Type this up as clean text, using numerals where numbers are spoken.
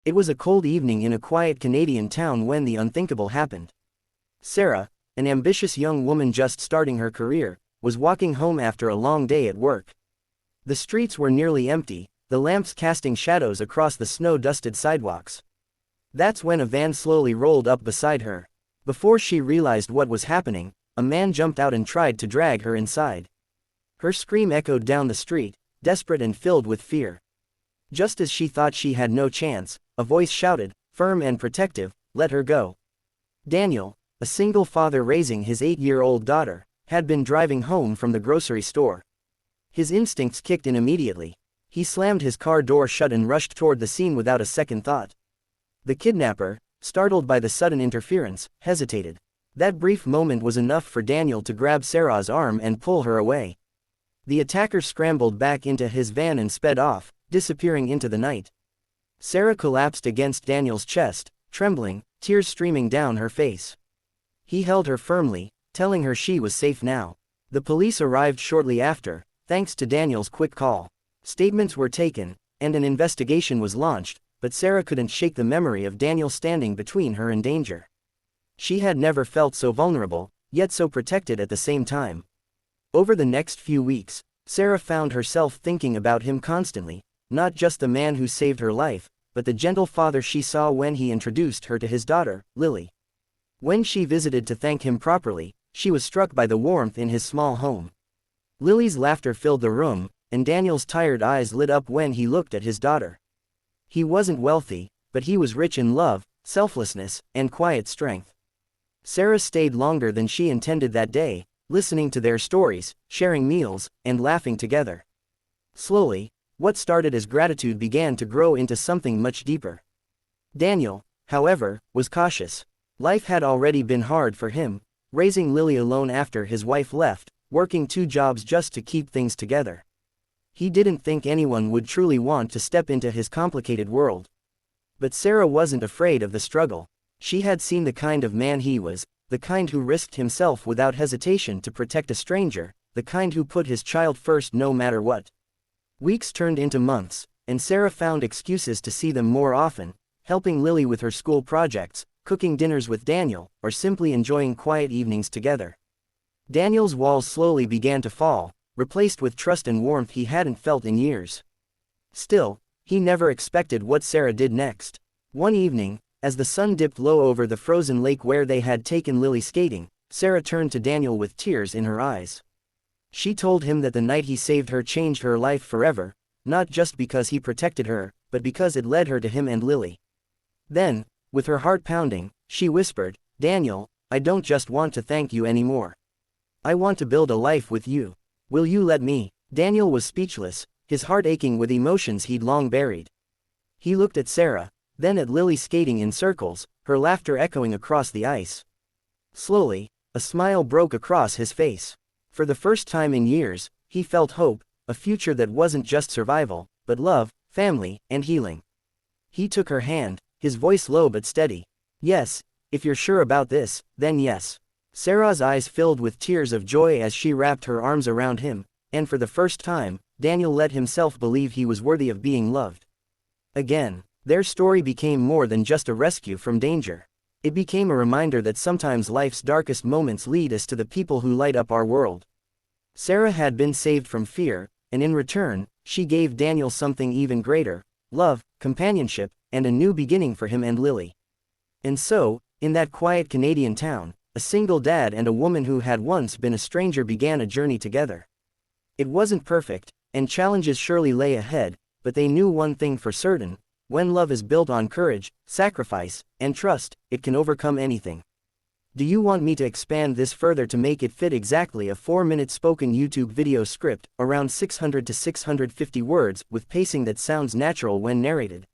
It was a cold evening in a quiet Canadian town when the unthinkable happened. Sarah, an ambitious young woman just starting her career, was walking home after a long day at work. The streets were nearly empty, the lamps casting shadows across the snow-dusted sidewalks. That's when a van slowly rolled up beside her. Before she realized what was happening, a man jumped out and tried to drag her inside. Her scream echoed down the street, desperate and filled with fear. Just as she thought she had no chance, a voice shouted, firm and protective, "Let her go." Daniel, a single father raising his 8-year-old daughter, had been driving home from the grocery store. His instincts kicked in immediately. He slammed his car door shut and rushed toward the scene without a second thought. The kidnapper, startled by the sudden interference, hesitated. That brief moment was enough for Daniel to grab Sarah's arm and pull her away. The attacker scrambled back into his van and sped off, disappearing into the night. Sarah collapsed against Daniel's chest, trembling, tears streaming down her face. He held her firmly, telling her she was safe now. The police arrived shortly after, thanks to Daniel's quick call. Statements were taken, and an investigation was launched, but Sarah couldn't shake the memory of Daniel standing between her and danger. She had never felt so vulnerable, yet so protected at the same time. Over the next few weeks, Sarah found herself thinking about him constantly, not just the man who saved her life, but the gentle father she saw when he introduced her to his daughter, Lily. When she visited to thank him properly, she was struck by the warmth in his small home. Lily's laughter filled the room, and Daniel's tired eyes lit up when he looked at his daughter. He wasn't wealthy, but he was rich in love, selflessness, and quiet strength. Sarah stayed longer than she intended that day, listening to their stories, sharing meals, and laughing together. Slowly, what started as gratitude began to grow into something much deeper. Daniel, however, was cautious. Life had already been hard for him, raising Lily alone after his wife left, working 2 jobs just to keep things together. He didn't think anyone would truly want to step into his complicated world. But Sarah wasn't afraid of the struggle. She had seen the kind of man he was, the kind who risked himself without hesitation to protect a stranger, the kind who put his child first no matter what. Weeks turned into months, and Sarah found excuses to see them more often, helping Lily with her school projects, cooking dinners with Daniel, or simply enjoying quiet evenings together. Daniel's walls slowly began to fall, replaced with trust and warmth he hadn't felt in years. Still, he never expected what Sarah did next. One evening, as the sun dipped low over the frozen lake where they had taken Lily skating, Sarah turned to Daniel with tears in her eyes. She told him that the night he saved her changed her life forever, not just because he protected her, but because it led her to him and Lily. Then, with her heart pounding, she whispered, "Daniel, I don't just want to thank you anymore. I want to build a life with you. Will you let me?" Daniel was speechless, his heart aching with emotions he'd long buried. He looked at Sarah, then at Lily skating in circles, her laughter echoing across the ice. Slowly, a smile broke across his face. For the first time in years, he felt hope, a future that wasn't just survival, but love, family, and healing. He took her hand, his voice low but steady. "Yes, if you're sure about this, then yes." Sarah's eyes filled with tears of joy as she wrapped her arms around him, and for the first time, Daniel let himself believe he was worthy of being loved. Again, their story became more than just a rescue from danger. It became a reminder that sometimes life's darkest moments lead us to the people who light up our world. Sarah had been saved from fear, and in return, she gave Daniel something even greater: love, companionship, and a new beginning for him and Lily. And so, in that quiet Canadian town, a single dad and a woman who had once been a stranger began a journey together. It wasn't perfect, and challenges surely lay ahead, but they knew one thing for certain: when love is built on courage, sacrifice, and trust, it can overcome anything. Do you want me to expand this further to make it fit exactly a 4-minute spoken YouTube video script, around 600 to 650 words, with pacing that sounds natural when narrated?